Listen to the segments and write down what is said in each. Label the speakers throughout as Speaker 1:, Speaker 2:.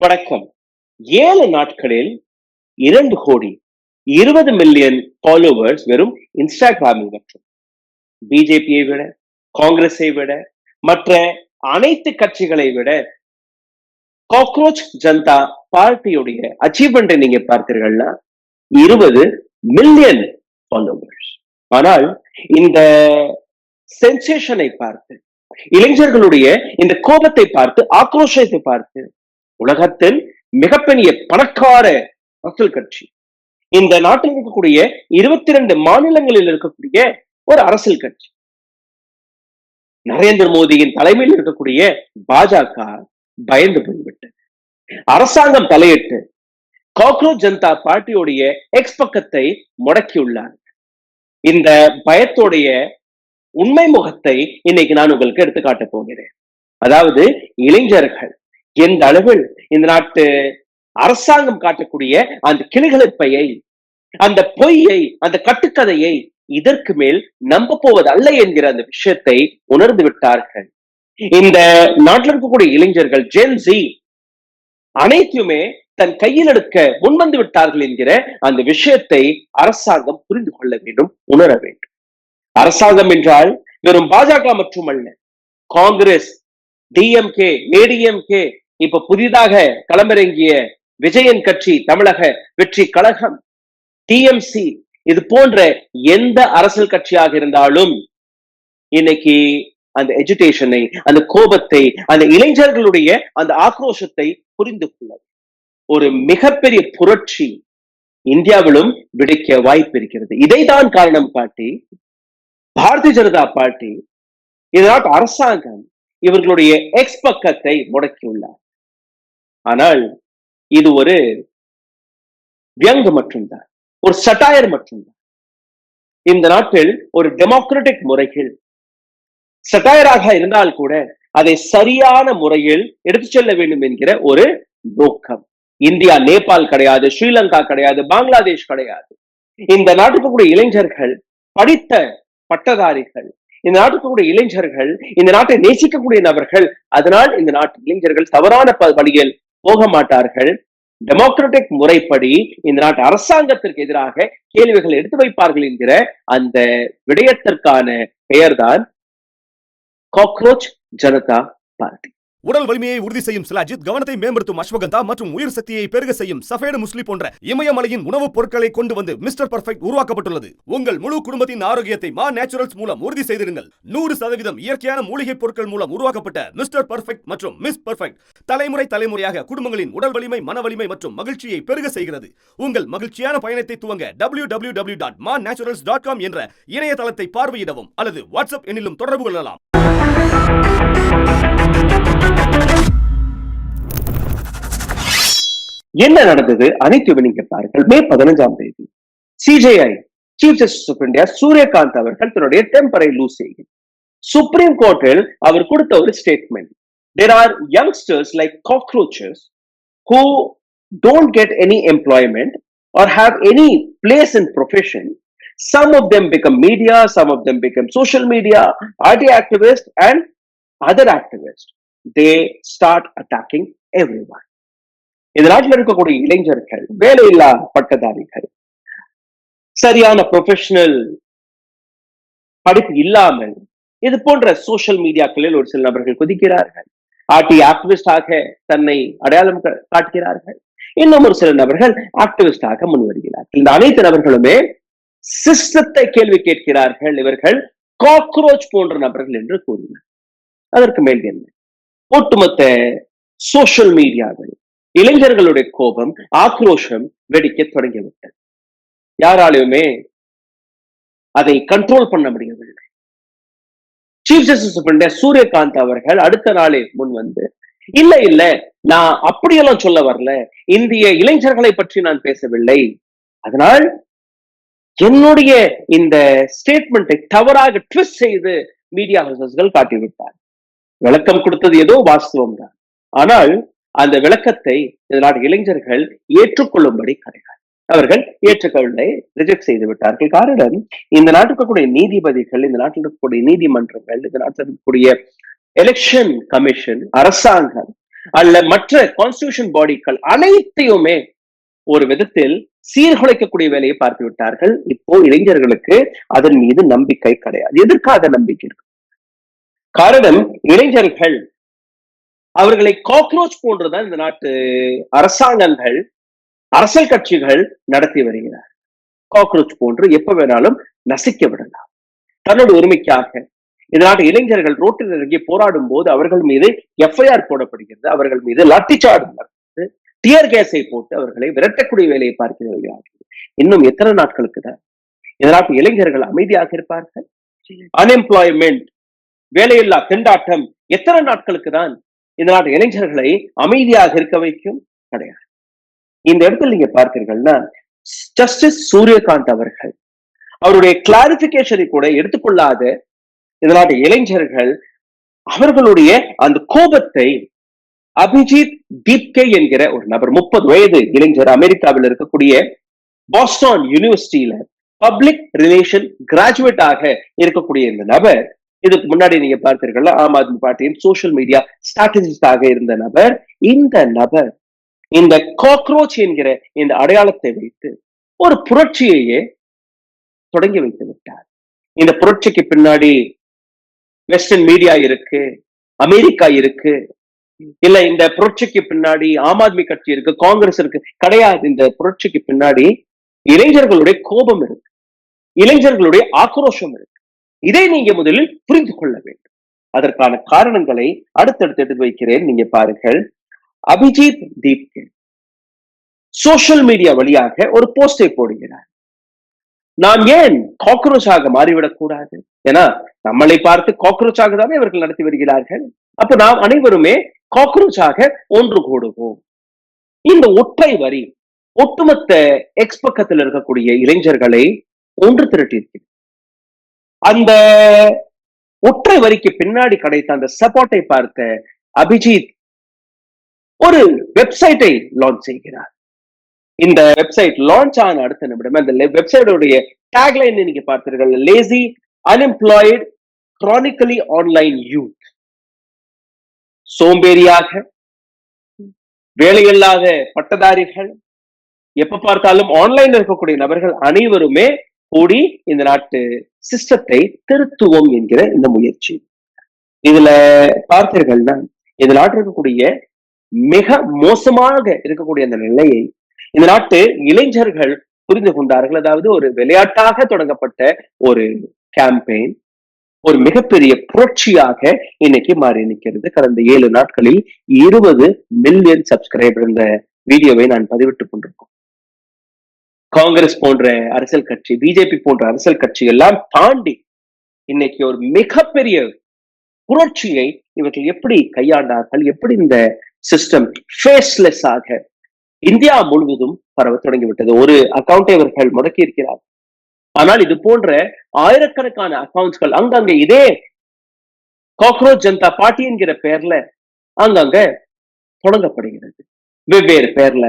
Speaker 1: வணக்கம். 7 நாட்களில் 2 கோடி 20 மில்லியன் ஃபாலோவர்ஸ் வெறும் இன்ஸ்டாகிராமில் மற்றும் பிஜேபியை விட, காங்கிரஸை விட, மற்ற அனைத்து கட்சிகளை விட காக்ரோச் ஜனதா பார்ட்டியுடைய அச்சீவ்மெண்ட்டை நீங்க பார்த்தீர்கள்னா 20 மில்லியன் ஃபாலோவர்ஸ். ஆனால் இந்த சென்சேஷனை பார்த்து, இளைஞர்களுடைய இந்த கோபத்தை பார்த்து, ஆக்ரோஷத்தை பார்த்து உலகத்தின் மிகப்பெரிய பணக்கார அரசியல் கட்சி, இந்த நாட்டில் இருக்கக்கூடிய 22 மாநிலங்களில் இருக்கக்கூடிய ஒரு அரசியல் கட்சி, நரேந்திர மோடியின் தலைமையில் இருக்கக்கூடிய பாஜக பயந்து போய்விட்டு அரசாங்கம் தலையிட்டு காக்ரோச் ஜனதா பார்ட்டியுடைய எக்ஸ் பக்கத்தை முடக்கியுள்ளார். இந்த பயத்துடைய உண்மை முகத்தை இன்னைக்கு நான் உங்களுக்கு எடுத்து காட்டப் போகிறேன். அதாவது இளைஞர்கள் எந்த அளவில் இந்த நாட்டு அரசாங்கம் காட்டக்கூடிய அந்த கிளிகளிப்பையை, அந்த பொய்யை, அந்த கட்டுக்கதையை இதற்கு மேல் நம்ப போவது அல்ல என்கிற அந்த விஷயத்தை உணர்ந்து விட்டார்கள். இந்த நாட்டில் இருக்கக்கூடிய இளைஞர்கள் ஜென்சி அனைத்துமே தன் கையில் எடுக்க முன்வந்து விட்டார்கள் என்கிற அந்த விஷயத்தை அரசாங்கம் புரிந்து கொள்ள வேண்டும், உணர வேண்டும். அரசாங்கம் என்றால் வெறும் பாஜக மட்டுமல்ல, காங்கிரஸ், டிஎம்கே, ஏடிஎம்கே, இப்ப புதிதாக களமிறங்கிய விஜயன் கட்சி, தமிழக வெற்றி கழகம், டிஎம்சி, இது போன்ற எந்த அரசியல் கட்சியாக இருந்தாலும் இன்னைக்கு அந்த எஜுகேஷனை, அந்த கோபத்தை, அந்த இளைஞர்களுடைய அந்த ஆக்ரோஷத்தை புரிந்து கொள்ள ஒரு மிகப்பெரிய புரட்சி இந்தியாவிலும் வெடிக்க வாய்ப்பு இருக்கிறது. இதைதான் காரணம் காட்டி பாரதிய ஜனதா பார்ட்டி, இதனால் அரசாங்கம் இவர்களுடைய எக்ஸ் பக்கத்தை முடக்கியுள்ளார். ஆனால் இது ஒரு வியங்கு மட்டும்தான், ஒரு சட்டாயர் மட்டும்தான். இந்த நாட்டில் ஒரு டெமோக்ராட்டிக் முறையில் சட்டாயராக இருந்தால் கூட அதை சரியான முறையில் எடுத்து செல்ல வேண்டும் என்கிற ஒரு நோக்கம். இந்தியா நேபாள் கிடையாது, ஸ்ரீலங்கா கிடையாது, பங்களாதேஷ் கிடையாது. இந்த நாட்டுக்கு கூட இளைஞர்கள், படித்த பட்டதாரிகள், இந்த நாட்டுக்கு கூட இளைஞர்கள், இந்த நாட்டை நேசிக்கக்கூடிய நபர்கள். அதனால் இந்த நாட்டு இளைஞர்கள் தவறான வழியில் போக மாட்டார்கள். டெமோக்ராட்டிக் முறைப்படி இந்த நாட்டு அரசாங்கத்திற்கு எதிராக கேள்விகள் எடுத்து வைப்பார்கள் என்கிற அந்த விடயத்திற்கான பெயர்தான் காக்ரோச் ஜனதா பார்ட்டி.
Speaker 2: உடல் வலிமையை உறுதி செய்யும் சிலாஜித், கவனத்தை மேம்படுத்தும் அஸ்வகந்தா மற்றும் உயிர் சக்தியை பெருக செய்யும் சஃபேடு முஸ்லி போன்ற இமயமலையின் உணவுப் பொருட்களை கொண்டு வந்து மிஸ்டர் பர்ஃபெக்ட் உருவாக்கப்பட்டுள்ளது. உங்கள் முழு குடும்பத்தின் ஆரோக்கியத்தை மா நேச்சுரல்ஸ் மூலம் உறுதி செய்திருங்கள். 100% இயற்கையான மூலிகை பொருட்கள் மூலம் உருவாக்கப்பட்ட மிஸ்டர் பர்ஃபெக்ட் மற்றும் மிஸ் பர்ஃபெக்ட் தலைமுறையாக குடும்பங்களின் உடல் வலிமை, மன வலிமை மற்றும் மகிழ்ச்சியை பெருக செய்கிறது. உங்கள் மகிழ்ச்சியான பயணத்தை துவங்க www.manaturals.com என்ற இணையதளத்தை பார்வையிடவும் அல்லது வாட்ஸ்அப் எண்ணிலும் தொடர்பு கொள்ளலாம்.
Speaker 1: என்ன நடந்தது அனைத்துமே நீங்க பாருங்கள். மே 15ஆம் தேதி CJI chief justice of India Suryakant அவர்கள் தன்னுடைய டெம்பரை லூஸ் செய்கிறார். சுப்ரீம் கோர்ட்டில் அவர் கொடுத்த ஒரு statement, there are youngsters like cockroaches who don't get any employment or have any place in profession. Some of them become media, some of them become social media, IT activists and other activists. They start attacking everyone. இந்த நாட்டில் இருக்கக்கூடிய இளைஞர்கள், வேலையில்லா பட்டதாரிகள், சரியான professional படிப்பு இல்லாமல் இது போன்ற சோசியல் மீடியாக்களில் ஒரு சில நபர்கள் குதிக்கிறார்கள். ஆர்டி ஆக்டிவிஸ்டாக தன்னை அடையாளம் காட்டுகிறார்கள். இன்னும் ஒரு சில நபர்கள் ஆக்டிவிஸ்டாக முன்வருகிறார்கள். இந்த அனைத்து நபர்களுமே சிஸ்டத்தை கேள்வி கேட்கிறார்கள். இவர்கள் காக்ரோச் போன்ற நபர்கள் என்று கூறினார். அதற்கு மேல் என்ன? ஒட்டுமொத்த சோசியல் மீடியாவில் இளைஞர்களுடைய கோபம், ஆக்ரோஷம் வெடிக்க தொடங்கிவிட்டது. யாராலுமே அதை கண்ட்ரோல் பண்ண முடியவில்லை. Chief justice of India Suryakant அவர்கள் அடுத்த நாளே முன் வந்து, இல்ல நான் அப்படியெல்லாம் சொல்ல வரல, இந்திய இளைஞர்களை பற்றி நான் பேசவில்லை, அதனால் என்னுடைய இந்த ஸ்டேட்மெண்ட்டை தவறாக ட்விஸ்ட் செய்து மீடியா ஹவுசஸ்கள் காட்டிவிட்டார். விளக்கம் கொடுத்தது ஏதோ வாஸ்தவம் தான், ஆனால் அந்த விளக்கத்தை இதனால் இளைஞர்கள் ஏற்றுக்கொள்ளும்படி கிடையாது. அவர்கள் ஏற்றுக்கொள்ளை ரிஜெக்ட் செய்து விட்டார்கள். காரணம், இந்த நாட்டில் இருக்கக்கூடிய நீதிபதிகள், இந்த நாட்டில் இருக்கக்கூடிய நீதிமன்றங்கள், இந்த நாட்டில் இருக்கக்கூடிய எலெக்ஷன் கமிஷன், அரசாங்கம் அல்ல மற்ற கான்ஸ்டிடியூஷன் பாடிகள் அனைத்தையுமே ஒரு விதத்தில் சீர்குலைக்கக்கூடிய வேலையை பார்த்து விட்டார்கள். இப்போ இளைஞர்களுக்கு அதன் மீது நம்பிக்கை கிடையாது. எதற்காக நம்பிக்கை இருக்கு? காரணம், இளைஞர்கள் அவர்களை காக்ரோச் போன்றுதான் இந்த நாட்டு அரசாங்கங்கள், அரசியல் கட்சிகள் நடத்தி வருகிறார். காக்ரோச் போன்று எப்ப வேணாலும் நசிக்க விடலாம். தன்னோட உரிமைக்காக இந்த நாட்டு இளைஞர்கள் ரோட்டில் இறங்கி போராடும் போது அவர்கள் மீது எஃப்ஐஆர் போடப்படுகிறது, அவர்கள் மீது லாட்டிச்சார்ஜ் நடந்து டியர் கேஸை போட்டு அவர்களை விரட்டக்கூடிய வேலையை பார்க்க வருகிறார்கள். இன்னும் எத்தனை நாட்களுக்கு தான் இந்த நாட்டு இளைஞர்கள் அமைதியாக இருப்பார்கள்? அன்எம்ப்ளாய்மெண்ட், வேலையில்லா திண்டாட்டம் எத்தனை நாட்களுக்கு தான் இந்த நாட்டு இளைஞர்களை அமைதியாக இருக்க வைக்கும்? கிடையாது. இந்த இடத்துல நீங்க பார்த்தீர்கள்னா, ஜஸ்டிஸ் சூரியகாந்த் அவர்கள் அவருடைய கிளாரிபிகேஷனை கூட எடுத்துக்கொள்ளாத இந்த நாட்டு இளைஞர்கள் அவர்களுடைய அந்த கோபத்தை அபிஜித் தீப்கே என்கிற ஒரு நபர், 30 வயது இளைஞர், அமெரிக்காவில் இருக்கக்கூடிய பாஸ்டன் யூனிவர்சிட்டியில பப்ளிக் ரிலேஷன் கிராஜுவேட் ஆக இருக்கக்கூடிய இந்த நபர், இதுக்கு முன்னாடி நீங்க பார்த்தீர்கள் ஆம் ஆத்மி பார்ட்டியின் சோசியல் மீடியா ஸ்ட்ராட்டஜிஸ்டாக இருந்த நபர், இந்த நபர் இந்த காக்ரோச் என்கிற இந்த அடையாளத்தை வைத்து ஒரு புரட்சியையே தொடங்கி வைத்து விட்டார். இந்த புரட்சிக்கு பின்னாடி வெஸ்டர்ன் மீடியா இருக்கு, அமெரிக்கா இருக்கு, இல்ல இந்த புரட்சிக்கு பின்னாடி ஆம் ஆத்மி கட்சி இருக்கு, காங்கிரஸ் இருக்கு, கிடையாது. இந்த புரட்சிக்கு பின்னாடி இளைஞர்களுடைய கோபம் இருக்கு, இளைஞர்களுடைய ஆக்ரோஷம் இருக்கு. இதை நீங்க முதலில் புரிந்து கொள்ள வேண்டும். அதற்கான காரணங்களை அடுத்தடுத்து எடுத்து வைக்கிறேன், நீங்க பாருங்கள். அபிஜித் தீப்கே சோசியல் மீடியா வழியாக ஒரு போஸ்டை போடுகிறார். நாம் ஏன் காக்ரோச்சாக மாறிவிடக் கூடாது? ஏன்னா நம்மளை பார்த்து காக்ரோச்சாக தானே இவர்கள் நடத்தி வருகிறார்கள். அப்ப நாம் அனைவருமே காக்ரோச்சாக ஒன்று கூடுவோம். இந்த ஒற்றை வரி ஒட்டுமொத்த எக்ஸ் பக்கத்தில் இருக்கக்கூடிய இளைஞர்களை ஒன்று திரட்டியிருக்கிறது. அந்த ஒற்றை வரிக்கு பின்னாடி கிடைத்த அந்த சப்போர்ட்டை பார்த்த அபிஜித் ஒரு வெப்சைட்டை லான்ச் செய்கிறார். இந்த வெப்சைட் லான்ச் ஆன அடுத்த நிமிடம் அந்த வெப்சைட்டோடைய டேக்லைன் நீங்க பார்த்தீர்கள், லேசி அன்எம்ப்ளாய்டு கிரானிக்கலி ஆன்லைன் யூத். சோம்பேறியாக, வேலையில்லாத பட்டதாரிகள், எப்ப பார்த்தாலும் ஆன்லைன்ல இருக்கக்கூடிய நபர்கள் அனைவருமே கூடி இந்த நாட்டு சிஸ்டத்தை திருத்துவோம் என்கிற இந்த முயற்சி. இதுல பார்த்தீர்கள்னா இந்த நாட்டில் இருக்கக்கூடிய மிக மோசமாக இருக்கக்கூடிய அந்த நிலையை இந்த நாட்டு இளைஞர்கள் புரிந்து கொண்டார்கள். அதாவது ஒரு விளையாட்டாக தொடங்கப்பட்ட ஒரு கேம்பெயின் ஒரு மிகப்பெரிய புரட்சியாக இன்னைக்கு மாறி நிற்கிறது. கடந்த 7 நாட்களில் 20 மில்லியன் சப்ஸ்கிரைபர் இந்த வீடியோவை நான் பதிவிட்டுக் கொண்டிருக்கோம். காங்கிரஸ் போன்ற அரசியல் கட்சி, பிஜேபி போன்ற அரசியல் கட்சி எல்லாம் தாண்டி இன்னைக்கு ஒரு மிகப்பெரிய புரட்சியை இவர்கள் எப்படி கையாண்டார்கள், எப்படி இந்த சிஸ்டம் ஃபேஸ்லெஸ் ஆக இந்தியா முழுவதும் பரவ தொடங்கிவிட்டது. ஒரு அக்கௌண்டை இவர்கள் முடக்கி இருக்கிறார். ஆனால் இது போன்ற ஆயிரக்கணக்கான அக்கௌண்ட்ஸ்கள் அங்கங்க இதே காக்ரோச் ஜனதா பார்ட்டி என்கிற பெயர்ல அங்கங்க தொடங்கப்படுகிறது. வெவ்வேறு பெயர்ல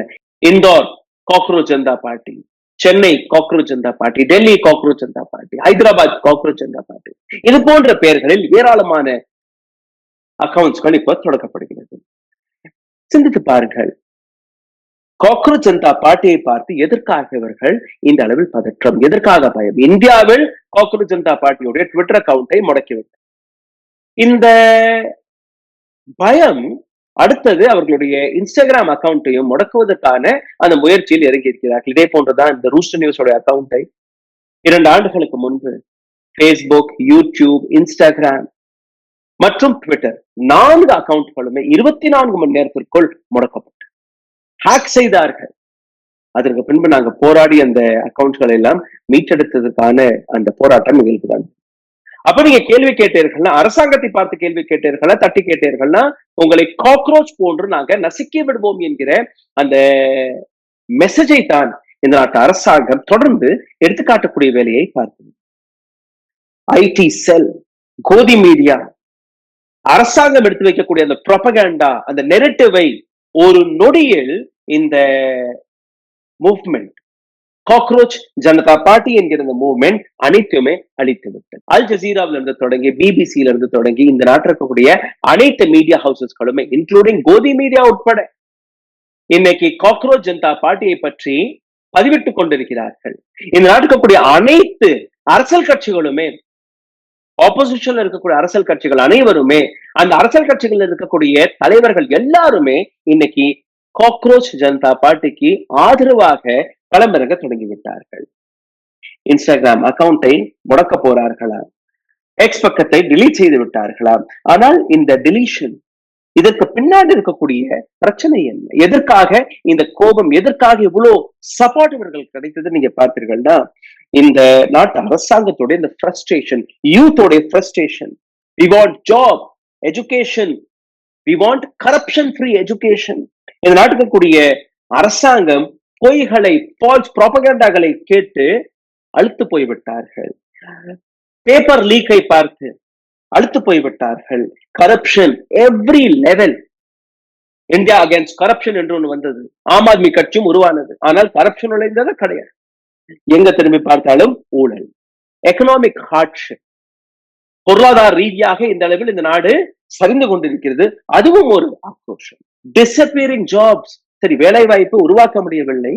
Speaker 1: Indore cockroach Janata party, Chennai cockroach Janata party, Delhi cockroach Janata party, Hyderabad cockroach Janata party, இது போன்ற பெயர்களில் ஏராளமான அக்கௌண்ட்ஸ்கள் இப்ப தொடங்கப்படுகிறது. சிந்தித்து பாருங்கள், காக்ரோச் ஜனதா பார்ட்டியை பார்த்து எதற்காக இவர்கள் இந்த அளவில் பதற்றம், எதற்காக பயம்? இந்தியாவில் காக்ரோச் ஜனதா பார்ட்டியுடைய ட்விட்டர் அக்கௌண்டை முடக்கிவிட்டார். இந்த பயம் அடுத்தது அவர்களுடைய இன்ஸ்டாகிராம் அக்கௌண்ட்டையும் முடக்குவதற்கான அந்த முயற்சியில் இறங்கி இருக்கிறார்கள். இதே போன்றுதான் இந்த ரூஸ்டர் நியூஸோட அக்கௌண்டை 2 ஆண்டுகளுக்கு முன்பு பேஸ்புக், யூடியூப், இன்ஸ்டாகிராம் மற்றும் ட்விட்டர் 4 அக்கௌண்ட்களுமே 24 மணி நேரத்திற்குள் முடக்கப்பட்டு ஹேக் செய்தார்கள். அதற்கு பின்பு நாங்க போராடி அந்த அக்கௌண்ட்களை எல்லாம் மீட்டெடுத்ததுக்கான அந்த போராட்டம் எங்களுக்கு தான். அப்ப நீங்க கேள்வி கேட்டீர்கள்னா, அரசாங்கத்தை பார்த்து கேள்வி கேட்டீர்களா, தட்டி கேட்டீர்கள்னா, உங்களை காக்ரோச் போன்று நாங்க நசுக்கி விடுவோம் என்கிற அந்த மெசேஜை தான் இந்த நாட்டு அரசாங்கம் தொடர்ந்து எடுத்துக்காட்டக்கூடிய வேலையை பார்க்கணும். ஐடி செல், கோதி மீடியா, அரசாங்கம் எடுத்து வைக்கக்கூடிய அந்த ப்ரொபகண்டா, அந்த நெரேட்டிவை ஒரு நொடியில் இந்த மூவ்மெண்ட் காக்ரோச் ஜனதா பார்ட்டி என்கிற இந்த மூவ்மெண்ட் அனைத்துமே அழித்து விட்டது. அல் ஜசீராவில இருந்து தொடங்கி பிபிசியில இருந்து தொடங்கி இந்த நாட்டில் இருக்கக்கூடிய அனைத்து மீடியா ஹவுசஸ்களுமே இன்க்ளூடிங் கோதி மீடியா உட்பட இன்னைக்கு காக்ரோச் ஜனதா பார்ட்டியை பற்றி பதிவிட்டுக் கொண்டிருக்கிறார்கள். இந்த நாட்டுக்கு இருக்கக்கூடிய அனைத்து அரசியல் கட்சிகளுமே, ஆப்போசிஷன்ல இருக்கக்கூடிய அரசியல் கட்சிகள் அனைவருமே, அந்த அரசியல் கட்சிகள் இருக்கக்கூடிய தலைவர்கள் எல்லாருமே இன்னைக்கு காக்ரோச் ஜனதா பார்ட்டிக்கு ஆதரவாக களமிறங்க தொடங்கிவிட்டார்கள். இன்ஸ்டாகிராம் அக்கவுண்டை முடக்க போறார்களா, எக்ஸ் பக்கத்தை டிலீட் செய்து விட்டார்களா? ஆனால் இந்த டிலீஷன், இதற்கு பின்னாடி இருக்கக்கூடிய பிரச்சனை என்ன, எதற்காக இந்த கோபம், எதற்காக இவ்வளவு சப்போர்ட் இவர்கள் கிடைத்தது நீங்க பார்த்தீர்கள்னா, இந்த நாட்டு அரசாங்கத்தோட இந்த ஃப்ரஸ்ட்ரேஷன், யூத்தோட frustration. we want job, education, we want corruption free education. இந்த நாட்டுக்கு கூடிய அரசாங்கம் பொய்களை, ஃபால்ஸ் ப்ராபகண்டாகளை கேட்டு அழுத்து போய்விட்டார்கள். பேப்பர் லீக்கை பார்த்து அழுத்து போய்விட்டார்கள். Corruption every level. India against corruption என்று ஒன்று வந்தது. ஆம் ஆத்மி கட்சியும் உருவானது. ஆனால் கரப்ஷன் நுழைந்தது கிடையாது. எங்க திரும்பி பார்த்தாலும் ஊழல், எக்கனாமிக் ஹார்ட்ஷிப், பொருளாதார ரீதியாக இந்த அளவில் இந்த நாடு சரிந்து கொண்டிருக்கிறது. அதுவும் ஒரு ஆக்ரோஷம். Disappearing jobs. சரி, வேலை வாய்ப்பு உருவாக்க முடியவில்லை,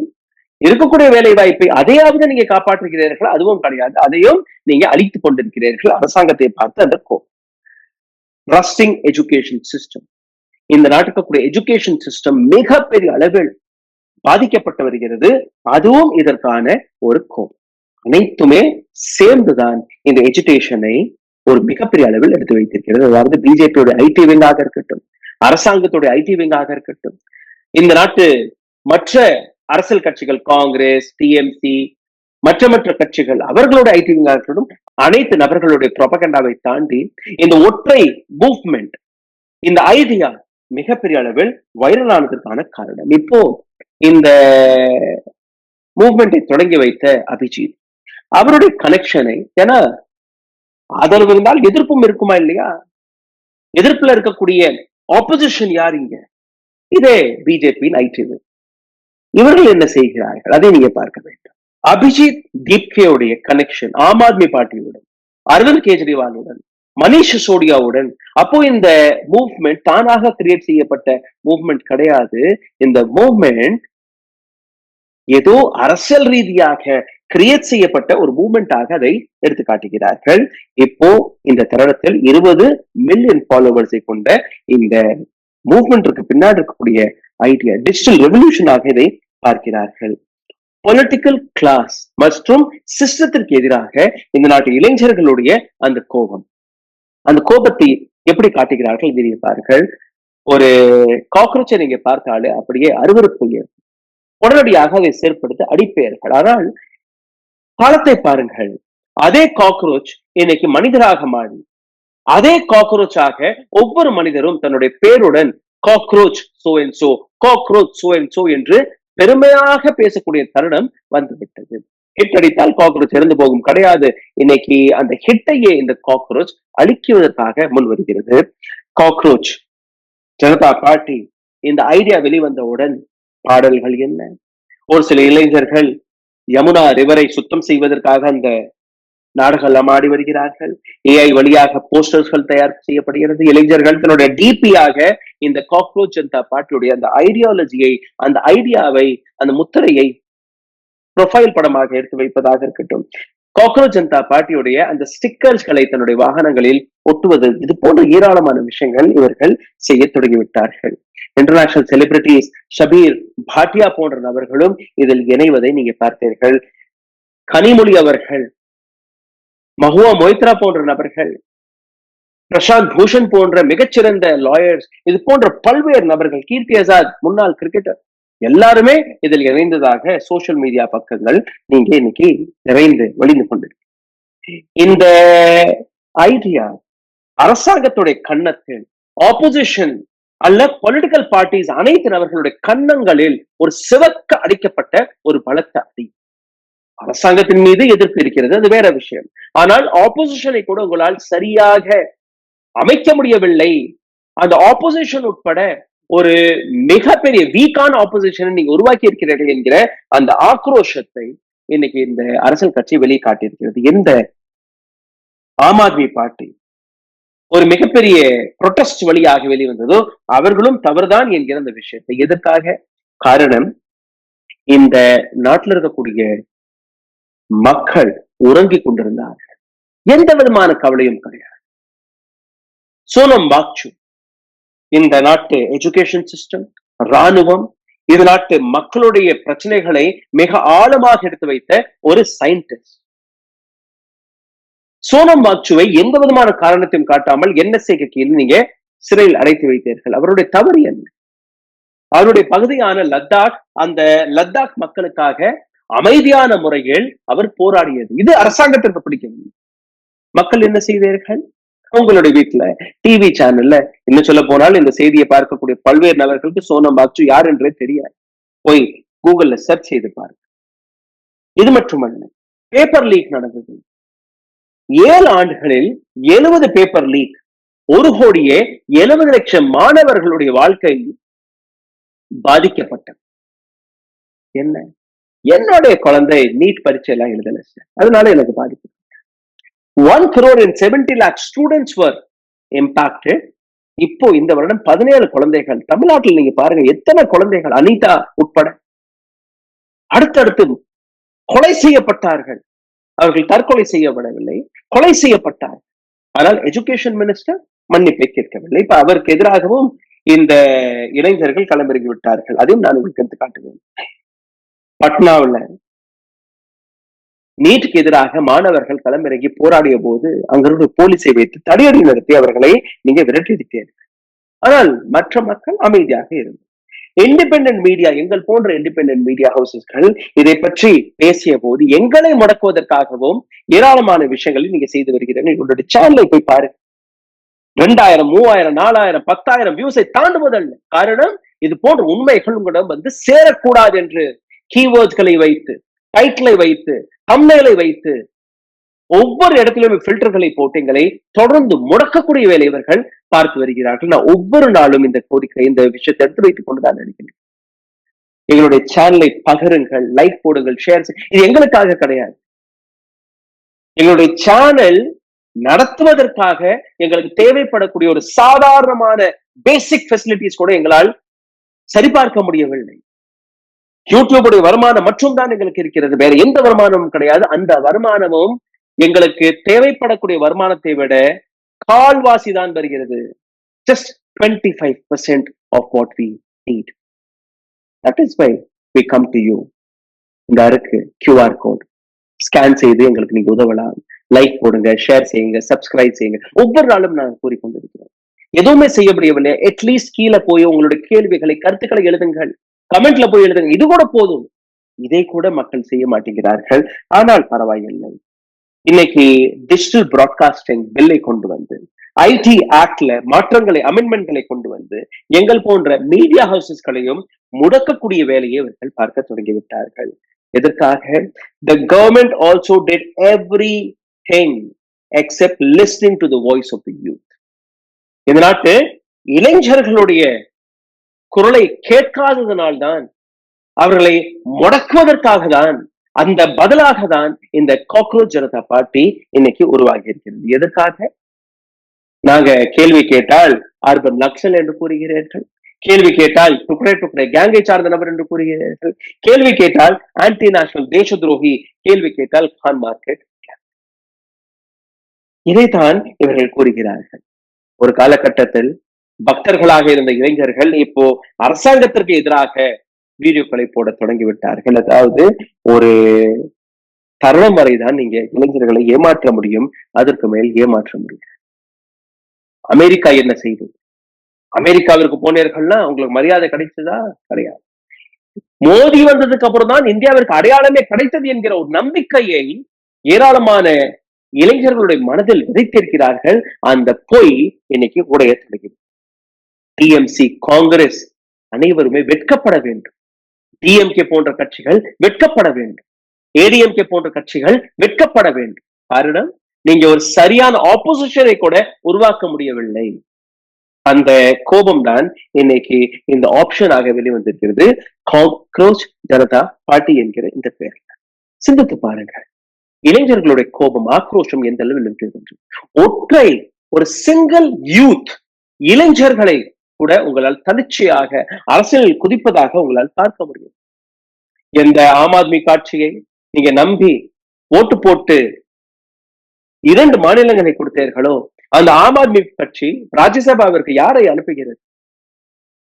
Speaker 1: இருக்கக்கூடிய வேலை வாய்ப்பை அதையாவது நீங்க காப்பாற்றுகிறீர்கள், அதுவும் கிடையாது, அதையும் நீங்க அழித்துக் கொண்டிருக்கிறீர்கள். அரசாங்கத்தை பார்த்து அந்த ரஸ்டிங் எஜுகேஷன் சிஸ்டம், இந்த நாட்டுக்கு எஜுகேஷன் சிஸ்டம் மிகப்பெரிய அளவில் பாதிக்கப்பட்டு வருகிறது. அதுவும் இதற்கான ஒரு கோபம். அனைத்துமே சேர்ந்துதான் இந்த எஜுகேஷனை ஒரு மிகப்பெரிய அளவில் எடுத்து வைத்திருக்கிறது. அதாவது பிஜேபியோட ஐடி விங்காக இருக்கட்டும், அரசாங்கத்தோட ஐடி விங்காக இருக்கட்டும், இந்த நாட்டு மற்ற அரசியல் கட்சிகள், காங்கிரஸ், டிஎம்சி, மற்ற கட்சிகள், அவர்களோட ஐடி விங்காக இருக்கட்டும், அனைத்து நபர்களுடைய ப்ரொபகண்டாவை தாண்டி இந்த ஒற்றை மூவ்மெண்ட், இந்த ஐடியா மிகப்பெரிய அளவில் வைரலானதற்கான காரணம். இப்போ இந்த மூவ்மெண்டை தொடங்கி வைத்த அபிஜித், அவருடைய கனெக்ஷனை, ஏன்னா ஆதரவு இருந்தால் எதிர்ப்பும் இருக்குமா இல்லையா? எதிர்ப்புல இருக்கக்கூடிய ஆப்போசிஷன் யார் இங்க? இதே பிஜேபியின் ஐடி. இவர்கள் என்ன செய்கிறார்கள் அதை நீங்க பார்க்க வேண்டும். அபிஜித் தீப்கேவுடைய கனெக்ஷன் ஆம் ஆத்மி பார்ட்டியுடன், அரவிந்த் கெஜ்ரிவாலுடன், மனிஷ் சிசோடியாவுடன். அப்போ இந்த மூவ்மெண்ட் தானாக கிரியேட் செய்யப்பட்ட மூவ்மெண்ட் கிடையாது. இந்த மூவ்மெண்ட் ஏதோ அரசியல் ரீதியாக கிரியேட் செய்யப்பட்ட ஒரு மூவ்மெண்டாக அதை எடுத்து காட்டுகிறார்கள். இப்போ இந்த தருணத்தில் 20 மில்லியன் ஃபாலோவர்ஸை கொண்ட இந்த மூவ்மெண்ட்டுக்கு பின்னாடி இருக்கக்கூடிய ஐடியா டிஜிட்டல் ரெவல்யூஷனாக இதை பார்க்கிறார்கள். பொலிட்டிக்கல் கிளாஸ் மற்றும் சிஸ்டத்திற்கு எதிராக இந்த நாட்டு இளைஞர்களுடைய அந்த கோபம், அந்த கோபத்தை எப்படி காட்டுகிறார்கள் தெரிவிப்பார்கள். ஒரு காக்ரோச்சை நீங்க பார்த்தாலே அப்படியே அருவருப்பு, உடனடியாக அதை செயற்படுத்த அடிப்பேர்கள். ஆனால் காலத்தை பாருங்கள், அதே காக்ரோச் இன்னைக்கு மனிதராக மாறி, அதே காக்ரோச்சாக ஒவ்வொரு மனிதரும் தன்னுடைய பேருடன் cockroach so and so, cockroach so and so என்று பெருமையாக பேசக்கூடிய தருணம் வந்துவிட்டது. ஹிட் அடித்தால் காக்ரோச் இறந்து போகும் கிடையாது. இன்னைக்கு அந்த ஹிட்டையே இந்த காக்ரோச் அழிக்குவதற்காக முன் வருகிறது. காக்ரோச் ஜனதா பார்ட்டி இந்த ஐடியா வெளிவந்தவுடன் பாடல்கள் என்ன, ஒரு சில இளைஞர்கள் யமுனா ரிவரை சுத்தம் செய்வதற்காக அந்த நாடகம் ஆடி வருகிறார்கள். ஏஐ வழியாக போஸ்டர்ஸ்கள் தயார் செய்யப்படுகிறது. இளைஞர்கள் தன்னுடைய டிபியாக இந்த காக்ரோச் ஜனதா பார்ட்டியுடைய அந்த ஐடியாலஜியை, அந்த ஐடியாவை, அந்த முத்திரையை ப்ரொஃபைல் படமாக எடுத்து வைப்பதாக இருக்கட்டும், காக்ரோச் ஜனதா பார்ட்டியுடைய அந்த ஸ்டிக்கர்ஸ்களை தன்னுடைய வாகனங்களில் ஒட்டுவது, இது போன்ற ஏராளமான விஷயங்கள் இவர்கள் செய்ய தொடங்கிவிட்டார்கள். இன்டர்நேஷனல் செலிபிரிட்டிஸ் ஷபீர் பாட்டியா போன்ற நபர்களும் இதில் இணைவதை நீங்க பார்த்தீர்கள். கனிமொழி அவர்கள், மஹுவா மொய்த்ரா போன்ற நபர்கள், பிரசாந்த் பூஷன் போன்ற மிகச்சிறந்த லாயர்ஸ், இது போன்ற பல்வேறு நபர்கள், கீர்த்தி ஆசாத் முன்னாள் கிரிக்கெட்டர், எல்லாருமே இதில் இணைந்ததாக சோசியல் மீடியா பக்கங்கள் நீங்க இன்னைக்கு நிறைந்து வழிந்து கொண்டிருக்கு. இந்த ஐடியா அரசாங்கத்துடைய கன்னத்தில், ஆப்போசிஷன் அல்ல பொலிட்டிக்கல் பார்ட்டிஸ் அனைத்து நபர்களுடைய கன்னங்களில் ஒரு சிவக்க அடிக்கப்பட்ட ஒரு பலத்த அடி. அரசாங்கத்தின் மீது எதிர்ப்பு இருக்கிறது, அது வேற விஷயம். ஆனால் ஆப்போசிஷனை கூட உங்களால் சரியாக அமைக்க முடியவில்லை. அந்த ஆப்போசிஷன் உட்பட ஒரு மிகப்பெரிய வீக்கான ஆப்போசிஷனை நீங்க உருவாக்கி இருக்கிறீர்கள் என்கிற அந்த ஆக்ரோஷத்தை இன்னைக்கு இந்த அரசியல் கட்சி வெளியே காட்டியிருக்கிறது. எந்த ஆம் ஆத்மி பார்ட்டி ஒரு மிகப்பெரிய புரொட்டஸ்ட் வழியாக வெளிவந்ததோ அவர்களும் தவறுதான் என்கிற அந்த விஷயத்தை எதற்காக? காரணம், இந்த நாட்டில் இருக்கக்கூடிய மக்கள் உறங்கிக் கொண்டிருந்தார்கள். எந்த விதமான கவலையும் கிடையாது. சோனம் வாக்சு இந்த நாட்டு எஜுகேஷன் சிஸ்டம், ராணுவம், இது நாட்டு மக்களுடைய பிரச்சனைகளை மிக ஆழமாக எடுத்து வைத்த ஒரு சயின்டிஸ்ட். சோனம் வாக்சுவை எந்த விதமான காரணத்தையும் காட்டாமல் NSAக்கு கீழ் நீங்க சிறையில் அடைத்து வைத்தீர்கள். அவருடைய தவறு என்ன? அவருடைய பகுதியான லத்தாக், அந்த லத்தாக் மக்களுக்காக அமைதியான முறையில் அவர் போராடியது. இது அரசாங்கத்திற்கு பிடிக்கவில்லை. மக்கள் என்ன செய்தீர்கள்? உங்களுடைய வீட்டுல டிவி சேனல்ல, இன்னும் சொல்ல போனால் இந்த செய்தியை பார்க்கக்கூடிய பல்வேறு நபர்களுக்கு சோனம் வாக்சு யார் என்றே தெரியாது. போய் கூகுள்ல சர்ச் செய்து பாருங்க. இது மட்டுமல்ல, பேப்பர் லீக் நடந்தது. 7 ஆண்டுகளில் 70 பேப்பர் லீக். 1,70,00,000 மாணவர்களுடைய வாழ்க்கை பாதிக்கப்பட்டது. என்ன? என்னுடைய குழந்தை நீட் பரீட்சை எல்லாம் எழுதல சார், அதனால எனக்கு பாதிப்பு. 1,70,00,000 ஸ்டூடெண்ட்ஸ் were impacted. இப்போ இந்த வருடம் 17 குழந்தைகள் தமிழ்நாட்டில் நீங்க பாருங்க, எத்தனை குழந்தைகள், அனிதா உட்பட அடுத்தடுத்து கொலை செய்யப்பட்டார்கள். அவர்கள் தற்கொலை செய்யப்படவில்லை, கொலை செய்யப்பட்டார்கள். ஆனால் எஜுகேஷன் மினிஸ்டர் மன்னிப்பை கேட்கவில்லை. இப்ப அவருக்கு எதிராகவும் இந்த இளைஞர்கள் களமிறங்கி விட்டார்கள். அதையும் நான் உங்களுக்கு எடுத்து காட்டுவேன். பட்னாவில் நீட்டுக்கு எதிராக மாணவர்கள் களமிறங்கி போராடிய போது அங்கிருந்து போலீஸை வைத்து தடியடி நடத்தி அவர்களை நீங்க விரட்டிவிட்டீர்கள். ஆனால் மற்ற மக்கள் அமைதியாக இருந்தார். இண்டிபெண்டன்ட் மீடியா, எங்கள் போன்ற இண்டிபெண்டன்ட் மீடியா ஹவுசஸ்கள் இதை பற்றி பேசிய போது எங்களை முடக்குவதற்காகவும் ஏராளமான விஷயங்களை நீங்க செய்து வருகிறீர்கள். உங்களுடைய சேனலை போய் பாருங்க. 2000, 3000, 4000, 10,000 வியூஸை தாண்டுவதல்ல. காரணம், இது போன்ற உண்மைகள் உங்களிடம் வந்து சேரக்கூடாது என்று கீவேர்ட்ஸ்களை வைத்து, டைட்டிலை வைத்து, தம்ப்நெயிலை வைத்து, ஒவ்வொரு இடத்திலும் ஃபில்டர்களை போட்டு எங்களை தொடர்ந்து முடக்கக்கூடிய வேலை இவர்கள் பார்த்து வருகிறார்கள். நான் ஒவ்வொரு நாளும் இந்த கோரிக்கை, இந்த விஷயத்தை எடுத்து வைத்துக் கொண்டுதான் நினைக்கிறேன். எங்களுடைய சேனலை பகிருங்கள், லைக் போடுங்கள், ஷேர். இது எங்களுக்காக கிடையாது. எங்களுடைய சேனல் நடத்துவதற்காக எங்களுக்கு தேவைப்படக்கூடிய ஒரு சாதாரணமான பேசிக் ஃபெசிலிட்டிஸ் கூட எங்களால் சரிபார்க்க முடியவில்லை. யூடியூபுடைய வருமானம் மட்டும் தான் எங்களுக்கு இருக்கிறது, வேற எந்த வருமானமும் கிடையாது. அந்த வருமானமும் எங்களுக்கு தேவைப்படக்கூடிய வருமானத்தை விட கால்வாசி தான் வருகிறது. just 25% of what we need. That is why we come to you. இந்த இருக்கு QR கோட், ஸ்கேன் செய்து எங்களுக்கு நீங்க உதவலாம். லைக் போடுங்க, ஷேர் செய்யுங்க, சப்ஸ்கிரைப் செய்யுங்க. ஒவ்வொரு நாளும் நான் கூறிக்கொண்டிருக்கிறோம். எதுவுமே செய்ய முடியவில்லை, அட்லீஸ்ட் கீழே போய் உங்களுடைய கேள்விகளை, கருத்துக்களை எழுதுங்கள், கமெண்ட்ல போய் எழுதுங்க. இது கூட போதும். இதை கூட மக்கள் செய்ய மாட்டேங்கிறார்கள். ஆனால் பரவாயில்லை. இன்னைக்கு டிஜிட்டல் பிராட்காஸ்டிங் பில்லை கொண்டு வந்து, ஐடி ஆக்ட்ல மாற்றங்களை, அமெண்ட்மெண்ட்களை கொண்டு வந்து எங்கள் போன்ற மீடியா ஹவுசஸ்களையும் முடக்கக்கூடிய வேலையை இவர்கள் பார்க்க தொடங்கிவிட்டார்கள். எதற்காக? The government also did everything except listening to the voice of the youth. இந்த நாட்டு இளைஞர்களுடைய குரலை கேட்காததனால்தான், அவர்களை முடக்குவதற்காக தான், அந்த பதிலாக தான் இந்த காக்ரோச் ஜனதா பார்ட்டி இன்னைக்கு உருவாகி இருக்கிறது. எதற்காக? நாங்க கேள்வி கேட்டால் அர்பன் நக்சல் என்று கூறுகிறீர்கள், கேள்வி கேட்டால் டுக்ரே டுக்ரே கேங்கை சார்ந்த நபர் என்று கூறுகிறீர்கள், கேள்வி கேட்டால் ஆன்டி நேஷனல் தேச துரோகி, கேள்வி கேட்டால் கான் மார்க்கெட். இதைத்தான் இவர்கள் கூறுகிறார்கள். ஒரு காலகட்டத்தில் பக்தர்களாக இருந்த இளைஞர்கள் இப்போ அரசாங்கத்திற்கு எதிராக வீடியோக்களை போட தொடங்கிவிட்டார்கள். அதாவது ஒரு தருணம் வரைதான் நீங்க இளைஞர்களை ஏமாற்ற முடியும், அதற்கு மேல் ஏமாற்ற முடியும். அமெரிக்கா என்ன செய்தது? அமெரிக்காவிற்கு போனீர்கள்னா உங்களுக்கு மரியாதை கிடைச்சதா? கிடையாது. மோடி வந்ததுக்கு அப்புறம் தான் இந்தியாவிற்கு அடையாளமே கிடைத்தது என்கிற ஒரு நம்பிக்கையை ஏராளமான இளைஞர்களுடைய மனதில் விதைத்திருக்கிறார்கள். அந்த பொய் இன்னைக்கு உடைய தொடங்கியது. டிஎம்சி, காங்கிரஸ் அனைவருமே வெட்கப்பட வேண்டும். டிஎம்கே போன்ற கட்சிகள் வெட்கப்பட வேண்டும். ஏடிஎம்கே போன்ற கட்சிகள் வெட்கப்பட வேண்டும். காரணம், நீங்க ஒரு சரியான ஆப்போசிஷனை கூட உருவாக்க முடியவில்லை. அந்த கோபம் தான் இன்னைக்கு இந்த ஆப்ஷனாக வெளிவந்திருக்கிறது, காக்ரோச் ஜனதா பார்ட்டி என்கிற இந்த பெயர். சிந்தித்து பாருங்கள். இளைஞர்களுடைய கோபம், ஆக்ரோஷம் எந்த அளவில் இருக்கிறது. ஒற்றை ஒரு சிங்கிள் யூத் இளைஞர்களை கூட உங்களால் தனிச்சையாக அரசியலில் குதிப்பதாக உங்களால் பார்க்க முடியும். எந்த ஆம் ஆத்மி கட்சியை நீங்க நம்பி ஓட்டு போட்டு 2 மாநிலங்களை கொடுத்தீர்களோ, அந்த ஆம் ஆத்மி கட்சி ராஜ்யசபாவிற்கு யாரை அனுப்புகிறது?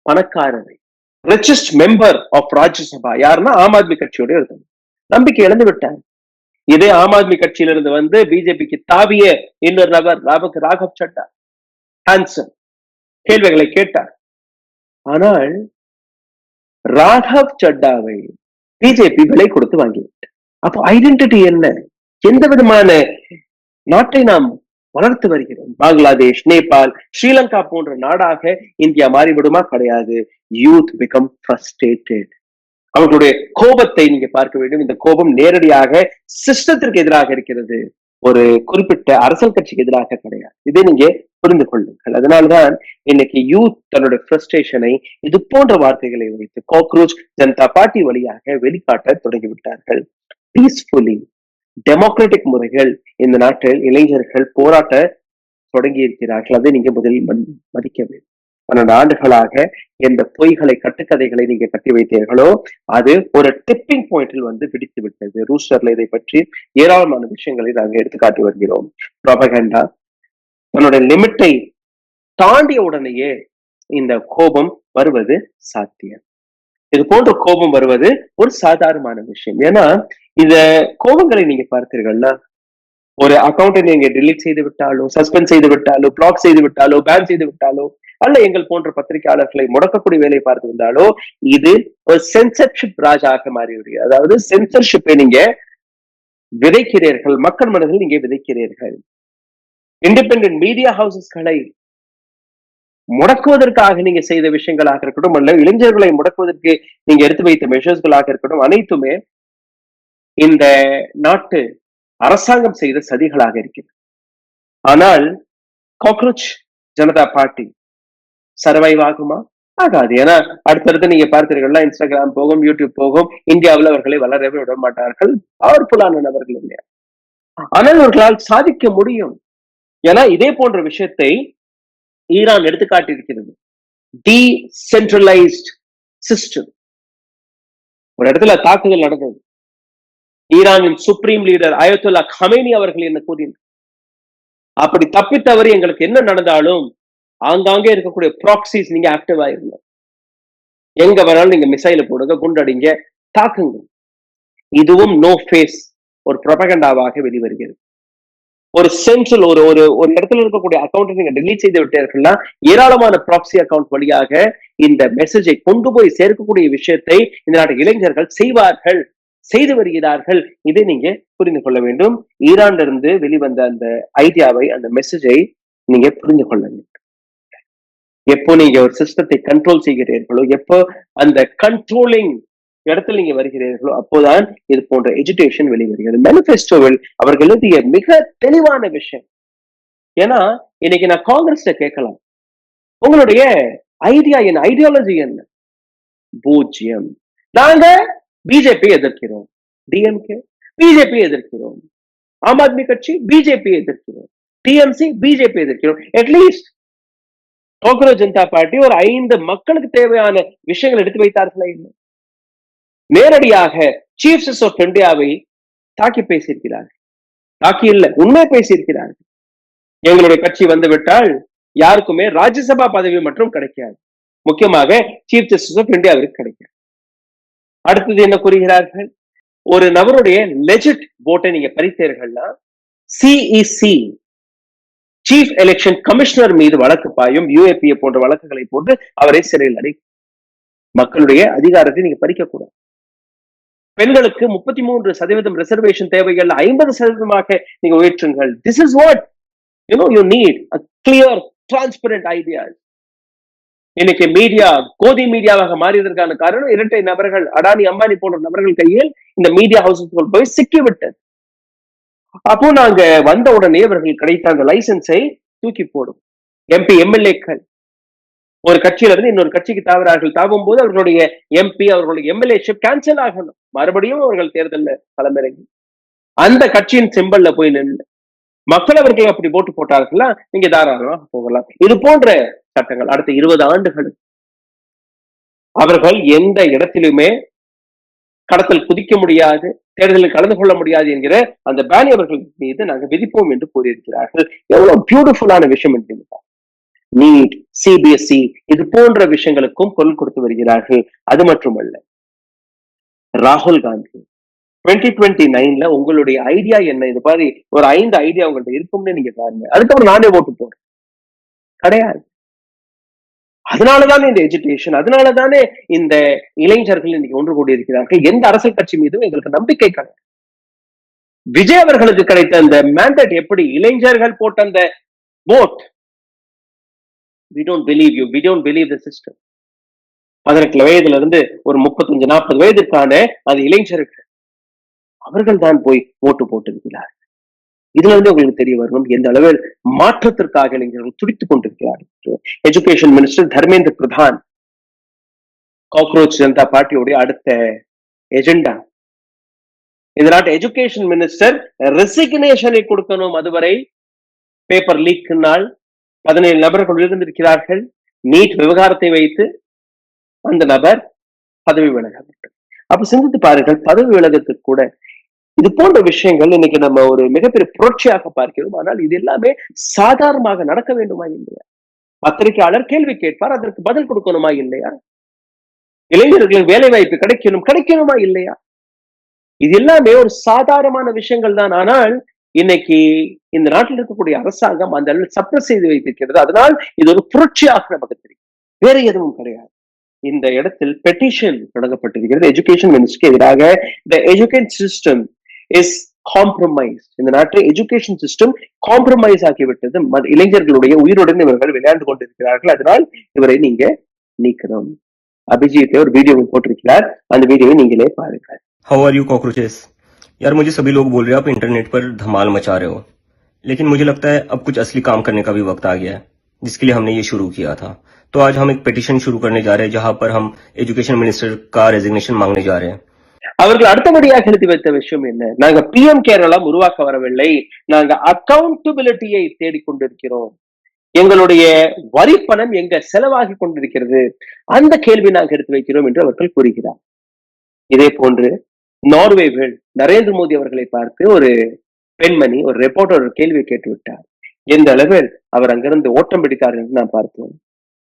Speaker 1: பணக்காரரை. ரிச்சஸ்ட் மெம்பர் ஆஃப் ராஜ்யசபா யாருன்னா ஆம் ஆத்மி கட்சியோட இருந்தது. நம்பிக்கை இழந்து விட்டார். இதே ஆம் ஆத்மி கட்சியிலிருந்து வந்து பிஜேபிக்கு தாவிய இன்னொரு நபர் ராகவ் சட்டா ஹான்சன் கேள்விகளை கேட்டார். ஆனால் ராகவ் சட்டாவை பிஜேபி விலை கொடுத்து வாங்கிவிட்டார். அப்போ ஐடென்டிட்டி என்ன? எந்த விதமான நாட்டை நாம் வளர்த்து வருகிறோம்? பங்களாதேஷ், நேபாள், ஸ்ரீலங்கா போன்ற நாடாக இந்தியா மாறிவிடுமா? கிடையாது. Youth become frustrated. அவர்களுடைய கோபத்தை நீங்க பார்க்க வேண்டும். இந்த கோபம் நேரடியாக சிஸ்டத்திற்கு எதிராக இருக்கிறது, ஒரு குறிப்பிட்ட அரசியல் கட்சிக்கு எதிராக கிடையாது. இதை நீங்க புரிந்து கொள்ளுங்கள். அதனால்தான் இன்னைக்கு யூத் தன்னுடைய ஃப்ரஸ்ட்ரேஷனை இது போன்ற வார்த்தைகளை வைத்து காக்ரோச் ஜனதா பார்ட்டி வழியாக வெளிக்காட்ட தொடங்கிவிட்டார்கள். பீஸ்ஃபுல்லி டெமோக்ராட்டிக் முறைகள் இந்த நாட்டில் இளைஞர்கள் போராட்ட தொடங்கி இருக்கிறார்கள். அதை நீங்க முதலில் மதிக்க வேண்டும். 12 ஆண்டுகளாக எந்த பொய்களை, கட்டுக்கதைகளை நீங்க கட்டி வைத்தீர்களோ அது ஒரு டிப்பிங் பாயிண்டில் வந்து பிடித்து விட்டது. ரூஸ்டர்ல இதை பற்றி ஏராளமான விஷயங்களை நாங்கள் எடுத்துக்காட்டி வருகிறோம். ப்ராபகண்டா தன்னுடைய லிமிட்டை தாண்டிய உடனேயே இந்த கோபம் வருவது சாத்தியம். இது போன்ற கோபம் வருவது ஒரு சாதாரணமான விஷயம். ஏன்னா இந்த கோபங்களை நீங்க பார்த்தீர்கள்னா, ஒரு அக்கௌண்டை நீங்க டிலீட் செய்து விட்டாலோ, சஸ்பெண்ட் செய்து விட்டாலோ, பிளாக் செய்து விட்டாலோ, பேன் செய்து விட்டாலோ, அல்ல எங்கள் போன்ற பத்திரிகையாளர்களை முடக்கக்கூடிய வேலை பார்த்து வந்தாலோ, இது ஒரு சென்சர்ஷிப் ராஜாக மாறிவிடுகிறது. அதாவது சென்சர்ஷிப்பை நீங்க விதைக்கிறீர்கள், மக்கள் மனதில் நீங்க விதைக்கிறீர்கள். இண்டிபெண்டன்ட் மீடியா ஹவுசஸ்களை முடக்குவதற்காக நீங்க செய்த விஷயங்களாக இருக்கட்டும், அல்ல இளைஞர்களை முடக்குவதற்கு நீங்க எடுத்து வைத்த மெஷர்ஸ்களாக இருக்கட்டும், அனைத்துமே இந்த நாட்டு அரசாங்கம் செய்த சதிகளாக இருக்கிறது. ஆனால் காக்ரோச் ஜனதா பார்ட்டி சர்வைவ் ஆகுமா? ஆகாது. ஏன்னா அடுத்தடுத்து நீங்க பார்த்தீர்கள்னா இன்ஸ்டாகிராம் போகும், யூடியூப் போகும். இந்தியாவில் அவர்களை வளரவே விட மாட்டார்கள். பவர்ஃபுல்லான நபர்கள் இல்லையா? ஆனால் அவர்களால் சாதிக்க முடியும். ஏன்னா இதே போன்ற விஷயத்தை ஈரான் எடுத்துக்காட்டியிருக்கிறது. Decentralised system. ஒரு இடத்துல தாக்குதல் நடந்தது. ஈரானின் சுப்ரீம் லீடர் அயத்துல்லா கமேனி அவர்கள் என்ன கூறினார்? அப்படி தப்பித்தவரை எங்களுக்கு என்ன நடந்தாலும் ஆங்காங்கே இருக்கக்கூடிய ப்ராக்சிஸ் நீங்க ஆக்டிவ் ஆயிருங்க. எங்க வேணாலும் நீங்க மிசைல போடுங்க, குண்டடிங்க, தாக்குங்க. இதுவும் நோ ஃபேஸ் ஒரு ப்ரொபகண்டாவாக வெளிவருகிறது. ஒரு சென்ட்ரல் ஒரு ஒரு ஒரு இடத்துல இருக்கக்கூடிய அக்கௌண்ட் நீங்க டெலீட் செய்து விட்டீர்கள்னா ஏராளமான ப்ராக்சி அக்கௌண்ட் வழியாக இந்த மெசேஜை கொண்டு போய் சேர்க்கக்கூடிய விஷயத்தை இந்த நாட்டு இளைஞர்கள் செய்வார்கள், செய்து வருகிறார்கள். இதை நீங்க புரிந்து கொள்ள வேண்டும். ஈரான்ல இருந்து வெளிவந்த அந்த ஐடியாவை, அந்த மெசேஜை நீங்க புரிந்து கொள்ள வேண்டும். எப்போ நீங்க ஒரு சிஸ்டத்தை கண்ட்ரோல் செய்கிறீர்களோ, எப்போ அந்த கண்ட்ரோலிங் இடத்துல நீங்க வருகிறீர்களோ, அப்போதான் இது போன்ற எஜுகேஷன் வெளிவருகிறது. மேனிஃபெஸ்டோவில் அவர்கள் எழுதிய மிக தெளிவான விஷயம். ஏன்னா இன்னைக்கு நான் காங்கிரஸ்ல கேட்கலாம், உங்களுடைய ஐடியா என்ன, ஐடியாலஜி என்ன? பூஜ்ஜியம். நாங்க பிஜேபி எதிர்க்கிறோம், டிஎம்கே பிஜேபி எதிர்க்கிறோம், ஆம் ஆத்மி கட்சி பிஜேபி எதிர்க்கிறோம், டிஎம்சி பிஜேபி எதிர்க்கிறோம். அட்லீஸ்ட் காக்ரோச் ஜனதா பார்ட்டி ஒரு 5 மக்களுக்கு தேவையான விஷயங்கள் எடுத்து வைத்தார்களா? இல்லை. நேரடியாக சீஃப் ஜஸ்டிஸ் ஆஃப் இந்தியாவை தாக்கி பேசியிருக்கிறார்கள். தாக்கி இல்லை, உண்மை பேசியிருக்கிறார்கள். எங்களுடைய கட்சி வந்து விட்டால் யாருக்குமே ராஜ்யசபா பதவி மற்றும் கிடைக்காது, முக்கியமாக சீஃப் ஜஸ்டிஸ் ஆஃப் இந்தியாவிற்கு கிடைக்காது. அடுத்தது என்ன கூறுகிறார்கள்? ஒரு நபருடைய லெஜிட் ஓட்டை நீங்க பறித்தீர்கள்னா சிஇசி சீஃப் எலெக்ஷன் கமிஷனர் மீது வழக்கு பாயும், யூஏபிஏ போன்ற வழக்குகளை போட்டு அவரை சிறையில் அடை. மக்களுடைய அதிகாரத்தை நீங்க பறிக்க கூடாது. பெண்களுக்கு 33% ரிசர்வேஷன் தேவைகள் 50% நீங்க உயர்த்துங்கள். This is what you need, a clear transparent ideas. இன்னைக்கு மீடியா கோதி மீடியாவாக மாறியதற்கான காரணம் இரட்டை நபர்கள், அடானி அம்பானி போன்ற நபர்கள் கையில் இந்த மீடியா ஹவுஸுக்குள் போய் சிக்கிவிட்டது. அப்போ நாங்க வந்த உடனே அவர்கள் கிடைத்த அந்த லைசன்ஸை தூக்கி போடும். எம்பி எம்எல்ஏக்கள் ஒரு கட்சியில இருந்து இன்னொரு கட்சிக்கு தாவுறார்கள். தாவும் போது அவர்களுடைய எம்பி, அவர்களுடைய எம்எல்ஏஷிப் கேன்சல் ஆகணும். மறுபடியும் அவர்கள் தேர்தல்ல களமிறங்கி அந்த கட்சியின் சிம்பல்ல போய் நின்று மக்கள் அவர்கள் அப்படி போட்டு போட்டார்களா, நீங்க தாராளமாக போகலாம். இது போன்ற சட்டங்கள் அடுத்த 20 ஆண்டுகள் அவர்கள் எந்த இடத்திலுமே கடத்தல் குதிக்க முடியாது, தேர்தலில் கலந்து கொள்ள முடியாது என்கிற அந்த பேனி அவர்கள் மீது நாங்கள் விதிப்போம் என்று கூறியிருக்கிறார்கள். எவ்வளவு பியூட்டிஃபுல்லான விஷயம் என்று நீட், சிபிஎஸ்இ இது போன்ற விஷயங்களுக்கும் குரல் கொடுத்து வருகிறார்கள். அது மட்டுமல்ல, ராகுல் காந்தி 2029ல உங்களுடைய ஐடியா என்ன? இது மாதிரி ஒரு 5 ஐடியா உங்கள்ட்ட இருக்கும்னு நீங்க பாருங்க, அதுக்கப்புறம் நானே ஓட்டு போறேன் கிடையாது. அதனாலதானே இந்த எஜுகேஷன், அதனாலதானே இந்த இளைஞர்கள் இன்னைக்கு ஒன்று கூடி இருக்கிறார்கள். எந்த அரசியல் கட்சி மீதும் எங்களுக்கு நம்பிக்கை கிடையாது. விஜய் அவர்களுக்கு கிடைத்த அந்த மேண்டேட் எப்படி? இளைஞர்கள் போட்ட அந்த vote. We don't believe you. We don't believe the system. 18 வயதுல இருந்து ஒரு 35-40 வயதிற்கான அந்த இளைஞர்கள் அவர்கள் தான் போய் ஓட்டு போட்டிருக்கிறார்கள். இதுல இருந்து உங்களுக்கு தெரிய வரணும் எந்த அளவில் மாற்றத்திற்காக இளைஞர்கள் துடித்துக் கொண்டிருக்கிறார்கள். Education minister Dharmendra Pradhan, cockroach Janata பார்ட்டியோடைய அடுத்த எஜெண்டா இந்த நாட்டு எஜுகேஷன் மினிஸ்டர் ரெசிக்னேஷனை கொடுக்கணும். அதுவரை பேப்பர் லீக்கினால் 17 நபர்கள் இருந்திருக்கிறார்கள். நீட் விவகாரத்தை வைத்து அந்த நபர் பதவி விலக வேண்டும். அப்ப சிந்தித்து பாருங்கள், பதவி விலகத்துக்கு கூட இது போன்ற விஷயங்கள் இன்னைக்கு நம்ம ஒரு மிகப்பெரிய புரட்சியாக பார்க்கிறோம். ஆனால் இது எல்லாமே சாதாரணமாக நடக்க வேண்டுமா இல்லையா? பத்திரிகையாளர் கேள்வி கேட்பார், அதற்கு பதில் கொடுக்கணுமா இல்லையா? இளைஞர்களுக்கு வேலை வாய்ப்பு கிடைக்கணுமா இல்லையா? இது எல்லாமே ஒரு சாதாரணமான விஷயங்கள் தான். ஆனால் இன்னைக்கு இந்த நாட்டில் இருக்கக்கூடிய அரசாங்கம் அந்த அளவில் சப்ரஸ் செய்து வைத்திருக்கிறது. அதனால் இது ஒரு புரட்சியாக நமக்கு தெரியும், வேற எதுவும் கிடையாது. இந்த இடத்தில் பெட்டிஷன் தொடங்கப்பட்டிருக்கிறது எஜுகேஷன் மினிஸ்டருக்கு எதிராக. The education system is compromised. இந்த நாட்டில் எஜுகேஷன் சிஸ்டம் காம்ப்ரமைஸ் ஆகிவிட்டது. இளைஞர்களுடைய உயிருடன் இவர்கள் விளையாண்டு கொண்டிருக்கிறார்கள். அதனால் இவரை நீங்க நீக்கணும். அபிஜித் ஒரு வீடியோ போட்டிருக்கிறார், அந்த வீடியோவை நீங்களே பாருங்கள்.
Speaker 3: How are you cockroaches? यार मुझे सभी लोग बोल रहे हैं आप इंटरनेट पर धमाल मचा रहे हो, लेकिन मुझे लगता है अब कुछ असली काम करने का भी वक्त आ गया है, जिसके लिए हमने ये शुरू किया था. तो आज हम एक पेटिशन शुरू करने जा रहे हैं, जहां पर हम एजुकेशन मिनिस्टर का रेजिग्नेशन मांगने जा रहे हैं.
Speaker 1: அவர்கள் அடுத்தபடியாக எழுதி வைத்த விஷயம் என்ன? நாங்க பிஎம் கேரளம் உருவாக்க வரவில்லை, நாங்க அக்கௌண்டபிலிட்டியை தேடிக்கொண்டிருக்கிறோம். எங்களுடைய வரி பணம் எங்க செலவாகி கொண்டிருக்கிறது, அந்த கேள்வி நாங்கள் எடுத்து வைக்கிறோம் என்று அவர்கள் கூறுகிறார். இதே போன்று நார்வேவில் நரேந்திர மோடி அவர்களை பார்த்து ஒரு பெண்மணி, ஒரு ரிப்போர்ட்டர் ஒரு கேள்வி கேட்டு விட்டார். எந்த அளவில் அவர் அங்கிருந்து ஓட்டம் பிடித்தார் என்று நாம் பார்த்தோம்.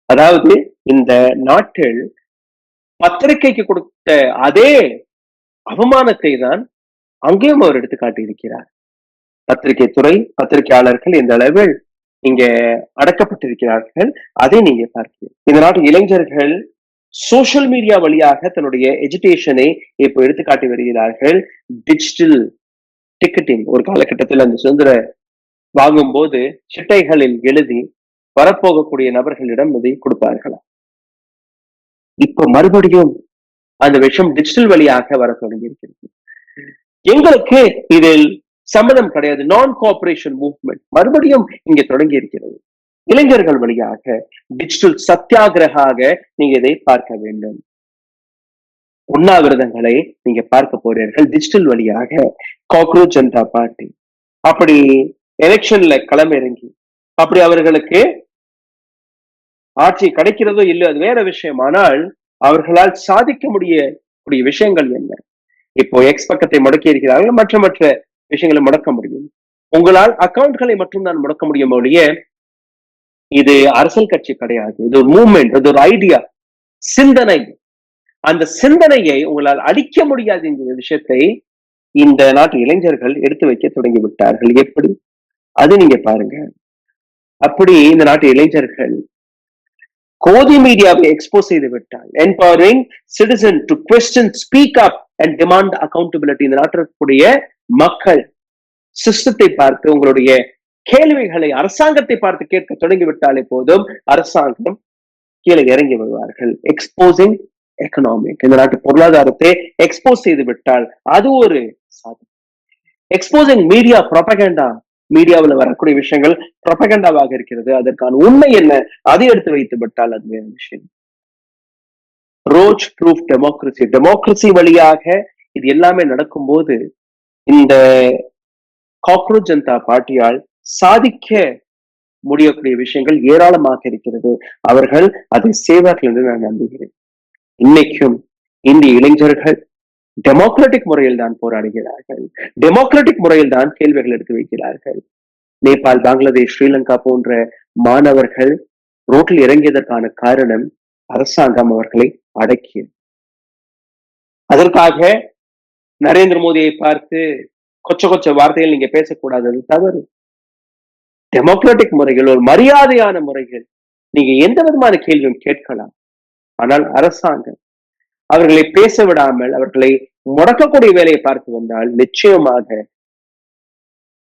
Speaker 1: அதாவது இந்த நாட்டில் பத்திரிகைக்கு கொடுத்த அதே அவமானத்தை தான் அங்கேயும் அவர் எடுத்து காட்டியிருக்கிறார். பத்திரிகை துறை, பத்திரிகையாளர்கள் எந்த அளவில் இங்க அடக்கப்பட்டிருக்கிறார்கள், அதை நீங்க பார்க்கிறீங்க. இந்த நாட்டு இளைஞர்கள் சோசியல் மீடியா வழியாக தன்னுடைய எஜுகேஷனை இப்போ எடுத்து காட்டி வருகிறார்கள். டிஜிட்டல் டிக்கெட்டிங், ஒரு காலகட்டத்தில் அந்த சுதந்திர வாங்கும் போது சிட்டைகளில் எழுதி வரப்போகக்கூடிய நபர்களிடம் இதை கொடுப்பார்களா. இப்ப மறுபடியும் அந்த விஷயம் டிஜிட்டல் வழியாக வர தொடங்கி இருக்கிறது. எங்களுக்கு இதில் சம்மதம் கிடையாது. நான் கோஆபரேஷன் மூவ்மெண்ட் மறுபடியும் இங்கே தொடங்கி இருக்கிறது. இளைஞர்கள் வழியாக டிஜிட்டல் சத்தியாகிரகாக நீங்க இதை பார்க்க வேண்டும். உண்ணாவிரதங்களை நீங்க பார்க்க போறீர்கள் டிஜிட்டல் வழியாக. காக்ரோச் ஜனதா பார்ட்டி அப்படி எலெக்ஷன்ல களமிறங்கி அப்படி அவர்களுக்கு ஆட்சி கிடைக்கிறதோ இல்லையோ அது வேற விஷயம். ஆனால் அவர்களால் சாதிக்க முடியக்கூடிய விஷயங்கள் என்ன? இப்போ எக்ஸ் பக்கத்தை முடக்கி இருக்கிறார்கள், மற்ற விஷயங்களை முடக்க முடியும். உங்களால் அக்கவுண்ட்களை மட்டும் தான் முடக்க முடியும் ஒழிய இது அரசியல் கட்சி கிடையாது. இது ஒரு மூவ்மெண்ட், இது ஒரு ஐடியா, சிந்தனை. அந்த சிந்தனையை உங்களால் அழிக்க முடியாது என்கிற விஷயத்தை இந்த நாட்டு இளைஞர்கள் எடுத்து வைக்க தொடங்கி விட்டார்கள். எப்படி? அது நீங்க பாருங்க. அப்படி இந்த நாட்டு இளைஞர்கள் கோதி மீடியாவை எக்ஸ்போஸ் செய்து விட்டால், empowering citizen to question, speak up and demand accountability. இந்த நாட்டிற்குரிய மக்கள் சிஸ்டத்தை பார்த்து உங்களுடைய கேள்விகளை அரசாங்கத்தை பார்த்து கேட்க தொடங்கிவிட்டாலே போதும், அரசாங்கம் கீழே இறங்கி வருவார்கள். எக்ஸ்போசிங் எக்கனாமிக், இந்த நாட்டு பொருளாதாரத்தை எக்ஸ்போஸ் செய்து விட்டால் அது ஒரு சாதனை. எக்ஸ்போசிங் மீடியா ப்ரொபகண்டா, மீடியாவில் வரக்கூடிய விஷயங்கள் ப்ரொபகண்டாவாக இருக்கிறது. அதற்கான உண்மை என்ன, அதை எடுத்து வைத்து விட்டால் அது வேற விஷயம். ரோச் ப்ரூஃப் டெமோக்ரஸி, டெமோக்ரஸி வழியாக இது எல்லாமே நடக்கும்போது இந்த காக்ரோச் ஜனதா பார்ட்டியால் சாதிக்க முடியக்கூடிய விஷயங்கள் ஏராளமாக இருக்கிறது. அவர்கள் அதை செய்வார்கள் என்று நான் நம்புகிறேன். இன்னைக்கும் இந்திய இளைஞர்கள் டெமோக்ராட்டிக் முறையில் தான் போராடுகிறார்கள், டெமோக்ராட்டிக் முறையில் தான் கேள்விகள் எடுத்து வைக்கிறார்கள். நேபாள், பங்களாதேஷ், ஸ்ரீலங்கா போன்ற மாணவர்கள் ரோட்டில் இறங்கியதற்கான காரணம் அரசாங்கம் அவர்களை அடக்கியது. அதற்காக நரேந்திர மோடியை பார்த்து கொச்ச வார்த்தைகள் நீங்க பேசக்கூடாது, தவறு. டெமோக்ராட்டிக் முறைகள், ஒரு மரியாதையான முறைகள் நீங்க எந்த விதமான கேள்வியும் கேட்கலாம். ஆனால் அரசாங்கம் அவர்களை பேச விடாமல் அவர்களை முடக்கக்கூடிய வேலையை பார்த்து வந்தால் நிச்சயமாக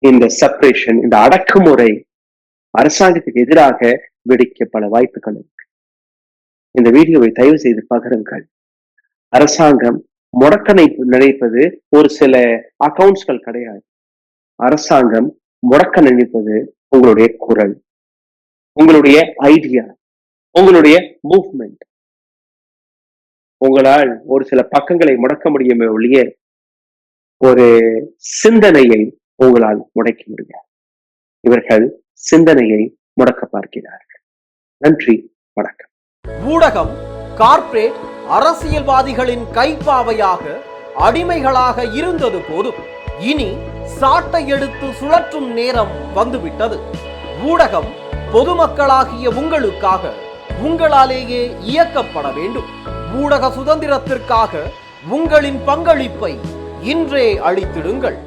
Speaker 1: இந்த செப்பரேஷன், இந்த அடக்குமுறை அரசாங்கத்துக்கு எதிராக வெடிக்க பல வாய்ப்புகள் இருக்கு. இந்த வீடியோவை தயவு செய்து பகிருங்கள். அரசாங்கம் முடக்க நினைப்பது ஒரு சில அக்கவுண்ட்ஸ்கள் கிடையாது. அரசாங்கம் முடக்க நினைப்பது உங்களுடைய குரல், உங்களுடைய ஐடியா, உங்களுடைய மூவ்மெண்ட். உங்களால் ஒரு சில பக்கங்களை முடக்க முடியுமே ஒழிய ஒரு சிந்தனையை உங்களால் முடக்க முடியாது. இவர்கள் சிந்தனையை முடக்க பார்க்கிறார்கள். நன்றி, வணக்கம்.
Speaker 4: ஊடகம் கார்ப்பரேட் அரசியல்வாதிகளின் கைப்பாவையாக, அடிமைகளாக இருந்தது போதும். இனி சாட்டை எடுத்து சுழற்றும் நேரம் வந்துவிட்டது. ஊடகம் பொதுமக்களாகிய உங்களுக்காக, உங்களாலேயே இயக்கப்பட வேண்டும். ஊடக சுதந்திரத்திற்காக உங்களின் பங்களிப்பை இன்றே அளித்திடுங்கள்.